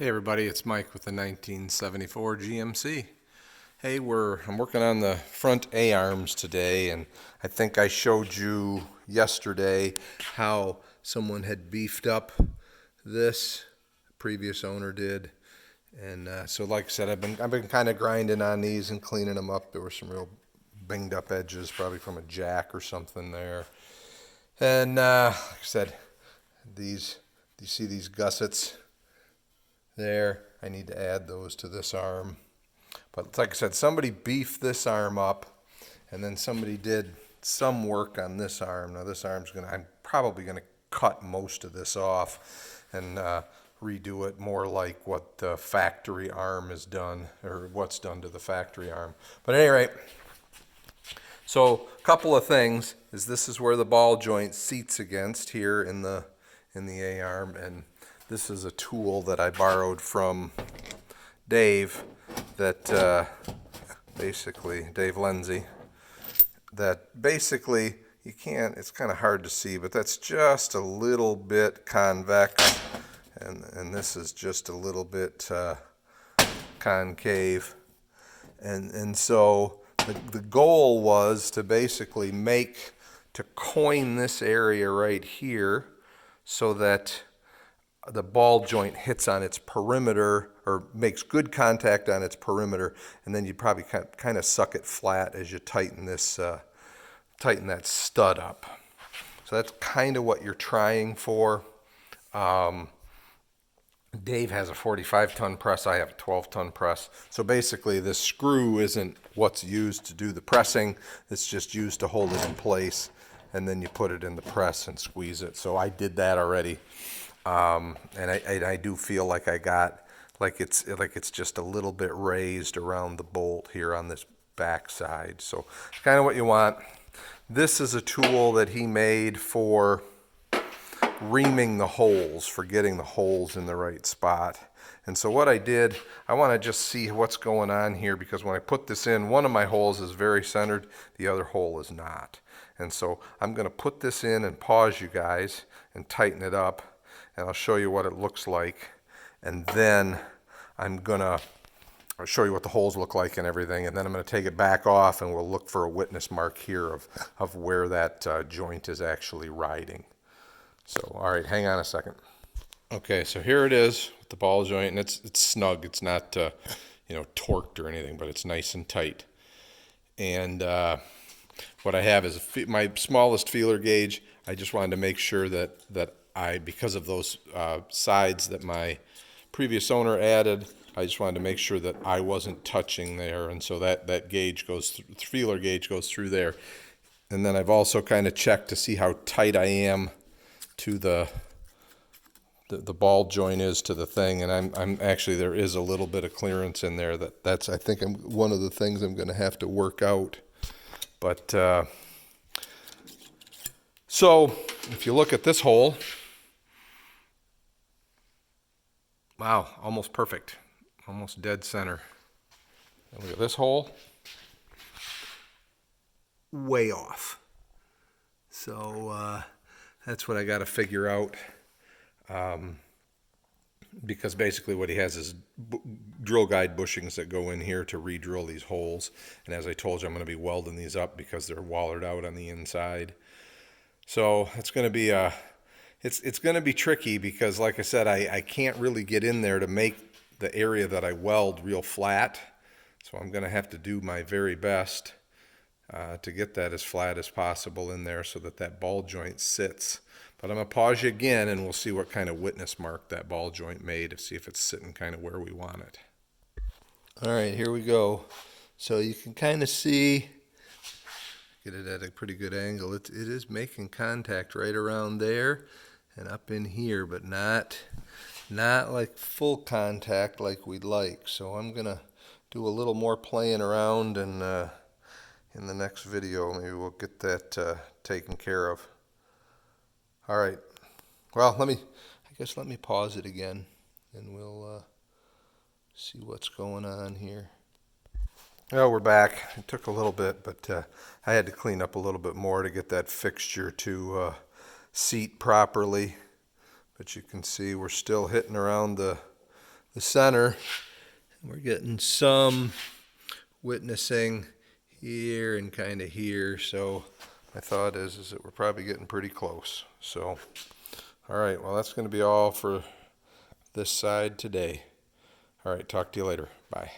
Hey everybody, it's Mike with the 1974 GMC. Hey, I'm working on the front A-arms today, and I think I showed you yesterday how someone had beefed up this, previous owner did. And so like I said, I've been kind of grinding on these and cleaning them up. There were some real banged up edges, probably from a jack or something there. And like I said, these, do you see these gussets there? I need to add those to this arm. But like I said, somebody beefed this arm up, and then somebody did some work on this arm. Now this arm's I'm probably gonna cut most of this off and redo it more like what the factory arm is done, or what's done to the factory arm. But at any rate, so a couple of things is this is where the ball joint seats against here in the A-arm, and this is a tool that I borrowed from Dave, that basically, Dave Lindsay, that basically you can't, it's kind of hard to see, but that's just a little bit convex, and this is just a little bit concave. And so the goal was to basically to coin this area right here so that the ball joint hits on its perimeter, or makes good contact on its perimeter, and then you probably kind of suck it flat as you tighten this, tighten that stud up. So that's kind of what you're trying for. Dave has a 45-ton press, I have a 12-ton press. So basically this screw isn't what's used to do the pressing, it's just used to hold it in place, and then you put it in the press and squeeze it. So I did that already. And I do feel like I got, like it's just a little bit raised around the bolt here on this back side. So kind of what you want. This is a tool that he made for reaming the holes, for getting the holes in the right spot. And so what I did, I want to just see what's going on here, because when I put this in, one of my holes is very centered, the other hole is not. And so I'm going to put this in and pause you guys and tighten it up, and I'll show you what it looks like, and then I'll show you what the holes look like and everything, and then I'm going to take it back off, and we'll look for a witness mark here of where that joint is actually riding. So, all right, hang on a second. Okay, so here it is with the ball joint, and it's snug. It's not torqued or anything, but it's nice and tight. And what I have is my smallest feeler gauge. I just wanted to make sure that because of those sides that my previous owner added, I just wanted to make sure that I wasn't touching there, and so that gauge goes through, feeler gauge goes through there. And then I've also kind of checked to see how tight I am to the ball joint is to the thing, and I'm actually, there is a little bit of clearance in there. That's I think one of the things I'm going to have to work out. But so if you look at this hole, wow, almost perfect, almost dead center. And look at this hole, way off. So that's what I got to figure out, because basically what he has is drill guide bushings that go in here to re-drill these holes. And as I told you, I'm going to be welding these up because they're wallered out on the inside. So it's going to be it's going to be tricky, because like I said, I can't really get in there to make the area that I weld real flat. So I'm going to have to do my very best to get that as flat as possible in there so that ball joint sits. But I'm going to pause you again, and we'll see what kind of witness mark that ball joint made, to see if it's sitting kind of where we want it. All right, here we go. So you can kind of see, get it at a pretty good angle. It is making contact right around there and up in here, but not like full contact like we'd like. So I'm going to do a little more playing around, and in the next video maybe we'll get that taken care of. All right, well, let me pause it again, and we'll see what's going on here. Well, we're back. It took a little bit, but I had to clean up a little bit more to get that fixture to seat properly. But you can see we're still hitting around the the center. We're getting some witnessing here and kind of here. So my thought is that we're probably getting pretty close. So, all right, well, that's going to be all for this side today. All right, talk to you later. Bye.